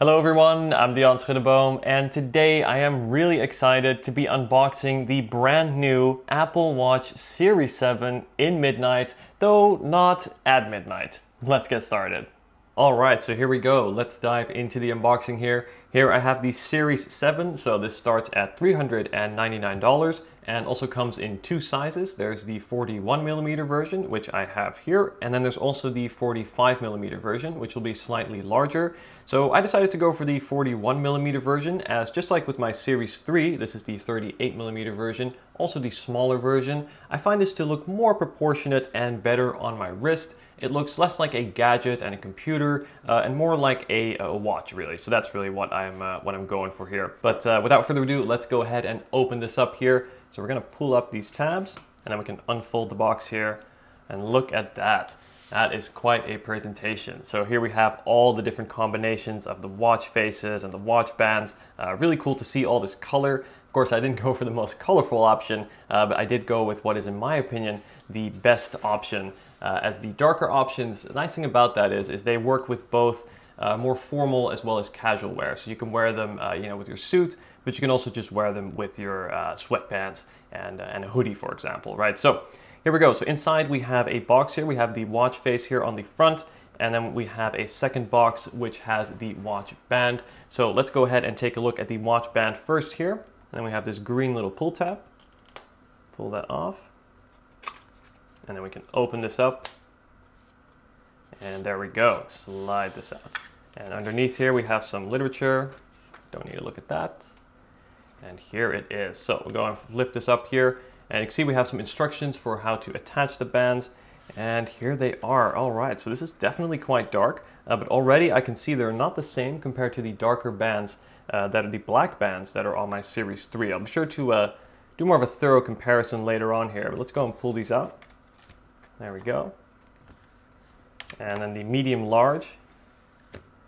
Hello everyone, I'm Dion Schuddeboom, and today I am really excited to be unboxing the brand new Apple Watch Series 7 in midnight, though not at midnight. Let's get started. Alright, so here we go. Let's dive into the unboxing here. Here I have the Series 7, so this starts at $399 and also comes in two sizes. There's the 41mm version, which I have here, and then there's also the 45mm version, which will be slightly larger. So I decided to go for the 41mm version, as just like with my Series 3, this is the 38mm version, also the smaller version. I find this to look more proportionate and better on my wrist. It looks less like a gadget and a computer, and more like a watch, really. So that's really what I'm going for here. But without further ado, let's go ahead and open this up here. So we're gonna pull up these tabs, and then we can unfold the box here, and look at that. That is quite a presentation. So here we have all the different combinations of the watch faces and the watch bands. Really cool to see all this color. Of course, I didn't go for the most colorful option, but I did go with what is, in my opinion, the best option. As the darker options, the nice thing about that is they work with both more formal as well as casual wear. So you can wear them with your suit, but you can also just wear them with your sweatpants and a hoodie, for example, right? So here we go. So inside we have a box here. We have the watch face here on the front, and then we have a second box which has the watch band. So let's go ahead and take a look at the watch band first here. And then we have this green little pull tab. Pull that off. And then we can open this up. And there we go. Slide this out. And underneath here we have some literature. Don't need to look at that. And here it is. So we'll go and flip this up here. And you can see we have some instructions for how to attach the bands. And here they are. All right, so this is definitely quite dark. But already I can see they're not the same compared to the darker bands, that are the black bands that are on my Series 3. I'll be sure to do more of a thorough comparison later on here. But let's go and pull these out. There we go. And then the medium large.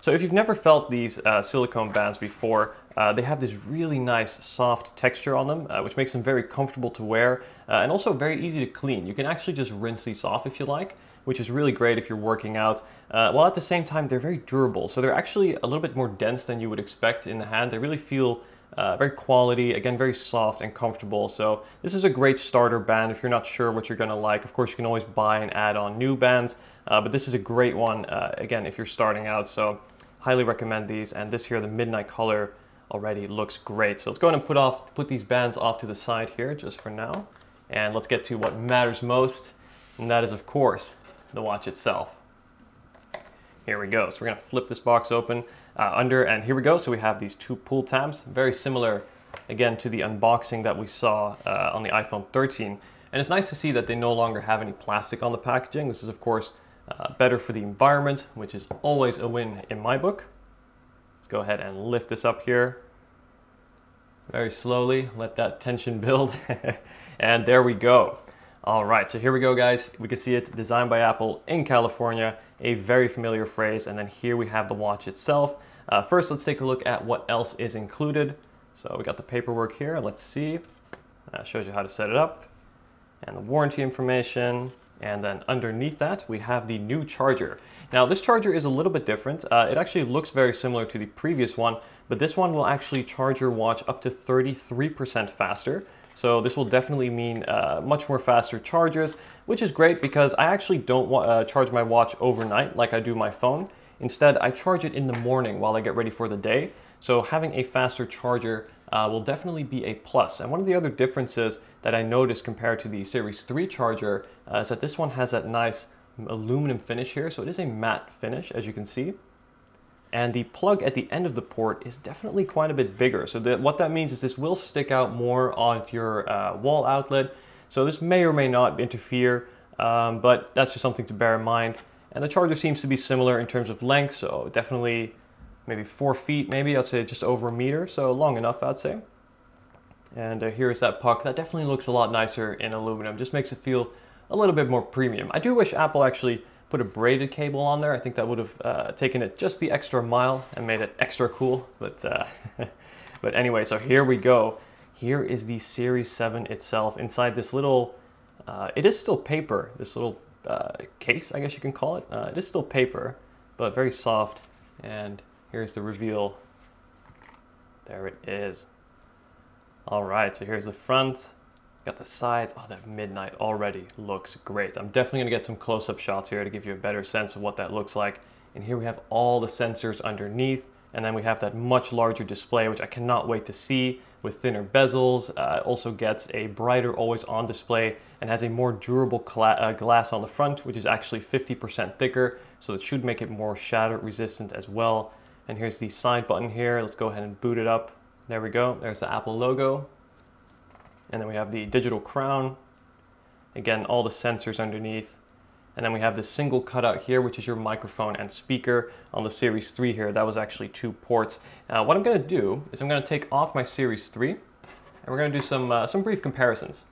So if you've never felt these silicone bands before, they have this really nice soft texture on them, which makes them very comfortable to wear and also very easy to clean. You can actually just rinse these off if you like, which is really great if you're working out. While at the same time, they're very durable. So they're actually a little bit more dense than you would expect in the hand. They really feel very quality, again, very soft and comfortable. So this is a great starter band if you're not sure what you're gonna like. Of course, you can always buy and add on new bands, but this is a great one, again, if you're starting out. So highly recommend these. And this here, the midnight color, already looks great. So let's go ahead and put these bands off to the side here just for now. And let's get to what matters most, and that is, of course, the watch itself. Here we go. So we're gonna flip this box open and here we go. So we have these two pull tabs, very similar, again, to the unboxing that we saw on the iPhone 13. And it's nice to see that they no longer have any plastic on the packaging. This is, of course, better for the environment, which is always a win in my book. Let's go ahead and lift this up here. Very slowly, let that tension build. And there we go. All right, so here we go, guys. We can see it, designed by Apple in California, a very familiar phrase. And then here we have the watch itself. First, let's take a look at what else is included. So we got the paperwork here. Let's see. Shows you how to set it up and the warranty information. And then underneath that, we have the new charger. Now, this charger is a little bit different. It actually looks very similar to the previous one, but this one will actually charge your watch up to 33% faster. So this will definitely mean much more faster charges, which is great because I actually don't charge my watch overnight like I do my phone. Instead, I charge it in the morning while I get ready for the day. So having a faster charger will definitely be a plus. And one of the other differences that I noticed compared to the Series 3 charger is that this one has that nice aluminum finish here. So it is a matte finish, as you can see. And the plug at the end of the port is definitely quite a bit bigger. So what that means is this will stick out more on your wall outlet. So this may or may not interfere, but that's just something to bear in mind. And the charger seems to be similar in terms of length. So definitely maybe 4 feet, maybe I'd say just over a meter. So long enough, I'd say. And here's that puck. That definitely looks a lot nicer in aluminum. Just makes it feel a little bit more premium. I do wish Apple actually put a braided cable on there. I think that would have taken it just the extra mile and made it extra cool. But but anyway, so here we go. Here is the Series 7 itself inside this little, it is still paper, this little case, I guess you can call it. It is still paper, but very soft. And Here's the reveal. There it is. All right, so here's the front. Got the sides. Oh, that midnight already looks great. I'm definitely gonna get some close-up shots here to give you a better sense of what that looks like. And here we have all the sensors underneath, and then we have that much larger display, which I cannot wait to see, with thinner bezels. It also gets a brighter always-on display and has a more durable glass on the front, which is actually 50% thicker, so it should make it more shatter-resistant as well. And here's the side button here. Let's go ahead and boot it up. There we go. There's the Apple logo. And then we have the digital crown. Again, all the sensors underneath. And then we have the single cutout here, which is your microphone and speaker. On the Series 3 here, that was actually 2 ports. What I'm gonna do is I'm gonna take off my Series 3 and we're gonna do some brief comparisons.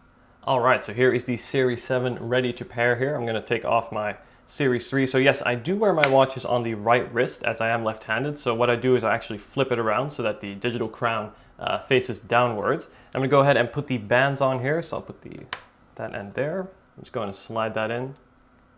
All right, so here is the Series 7 ready to pair here. I'm gonna take off my Series 3. So yes, I do wear my watches on the right wrist as I am left-handed. So what I do is I actually flip it around so that the digital crown faces downwards. I'm gonna go ahead and put the bands on here. So I'll put that end there. I'm just going to slide that in.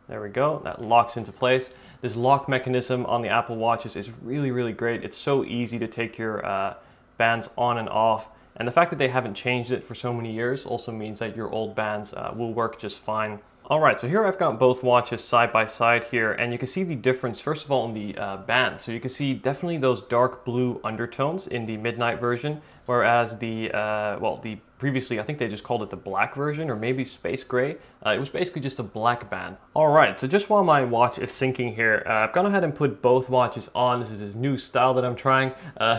There we go, that locks into place. This lock mechanism on the Apple Watches is really, really great. It's so easy to take your bands on and off. And the fact that they haven't changed it for so many years also means that your old bands will work just fine. All right, so here I've got both watches side by side here, and you can see the difference, first of all, in the bands. So you can see definitely those dark blue undertones in the midnight version, whereas the previously, I think they just called it the black version, or maybe space gray. It was basically just a black band. All right, so just while my watch is syncing here, I've gone ahead and put both watches on. This is this new style that I'm trying.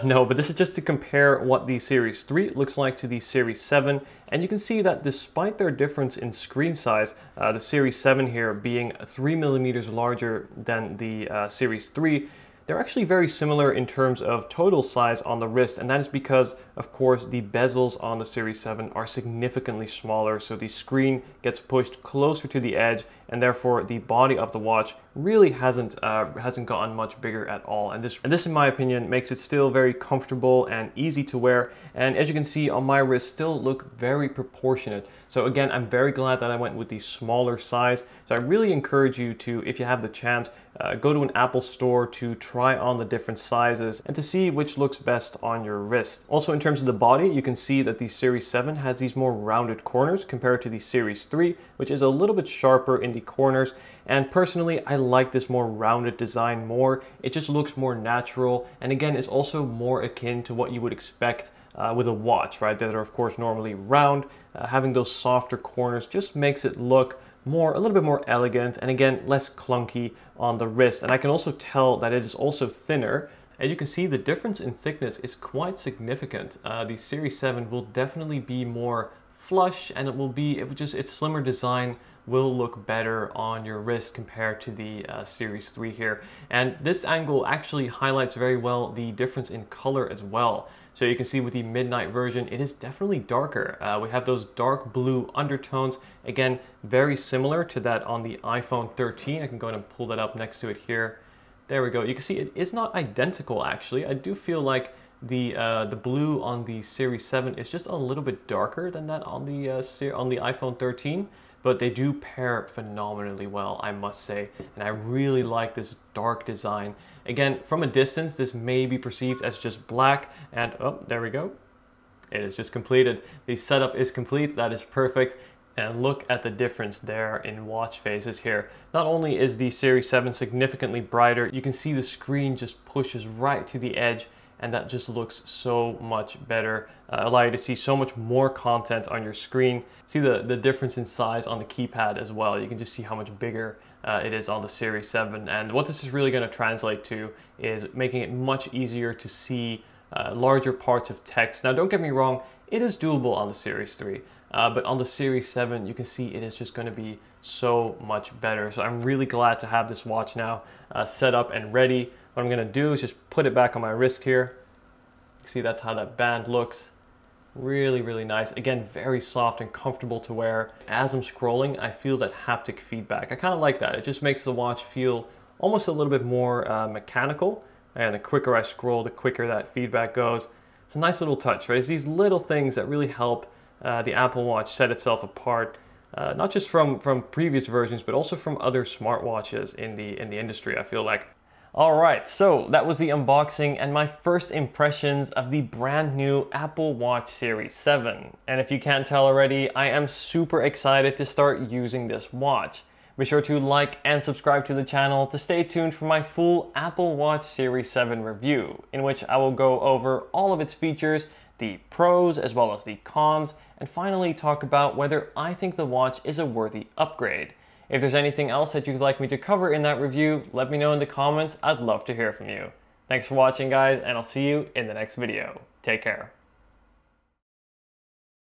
No, but this is just to compare what the Series 3 looks like to the Series 7. And you can see that despite their difference in screen size, the Series 7 here being 3mm larger than the Series 3, they're actually very similar in terms of total size on the wrist, and that is because, of course, the bezels on the Series 7 are significantly smaller, so the screen gets pushed closer to the edge, and therefore the body of the watch really hasn't gotten much bigger at all. And this, in my opinion, makes it still very comfortable and easy to wear. And as you can see on my wrist, still look very proportionate. So again, I'm very glad that I went with the smaller size. So I really encourage you to, if you have the chance, go to an Apple store to try on the different sizes and to see which looks best on your wrist. Also, in terms of the body, you can see that the Series 7 has these more rounded corners compared to the Series 3, which is a little bit sharper in the corners. And personally, I like this more rounded design more. It just looks more natural. And again, it's also more akin to what you would expect with a watch, right? That are of course normally round. Having those softer corners just makes it look a little bit more elegant, and again, less clunky on the wrist. And I can also tell that it is also thinner. As you can see, the difference in thickness is quite significant. The Series 7 will definitely be more flush, and its slimmer design will look better on your wrist compared to the Series 3 here. And this angle actually highlights very well the difference in color as well. So you can see with the midnight version, it is definitely darker. We have those dark blue undertones. Again, very similar to that on the iPhone 13. I can go ahead and pull that up next to it here. There we go. You can see it is not identical actually. I do feel like the blue on the Series 7 is just a little bit darker than that on the iPhone 13. But they do pair phenomenally well, I must say. And I really like this dark design. Again, from a distance, this may be perceived as just black, and oh, there we go. It is just completed. The setup is complete, that is perfect. And look at the difference there in watch faces here. Not only is the Series 7 significantly brighter, you can see the screen just pushes right to the edge, and that just looks so much better. Allow you to see so much more content on your screen. See the difference in size on the keypad as well. You can just see how much bigger it is on the Series 7. And what this is really going to translate to is making it much easier to see larger parts of text. Now, don't get me wrong, it is doable on the Series 3. But on the Series 7, you can see it is just going to be so much better. So I'm really glad to have this watch now set up and ready. What I'm going to do is just put it back on my wrist here. See, that's how that band looks. Really, really nice. Again, very soft and comfortable to wear. As I'm scrolling, I feel that haptic feedback. I kind of like that. It just makes the watch feel almost a little bit more mechanical. And the quicker I scroll, the quicker that feedback goes. It's a nice little touch, right? It's these little things that really help the Apple Watch set itself apart, not just from previous versions, but also from other smartwatches in the industry, I feel like. Alright, so that was the unboxing and my first impressions of the brand new Apple Watch Series 7. And if you can't tell already, I am super excited to start using this watch. Be sure to like and subscribe to the channel to stay tuned for my full Apple Watch Series 7 review, in which I will go over all of its features, the pros as well as the cons, and finally talk about whether I think the watch is a worthy upgrade. If there's anything else that you'd like me to cover in that review, let me know in the comments. I'd love to hear from you. Thanks for watching, guys, and I'll see you in the next video. Take care.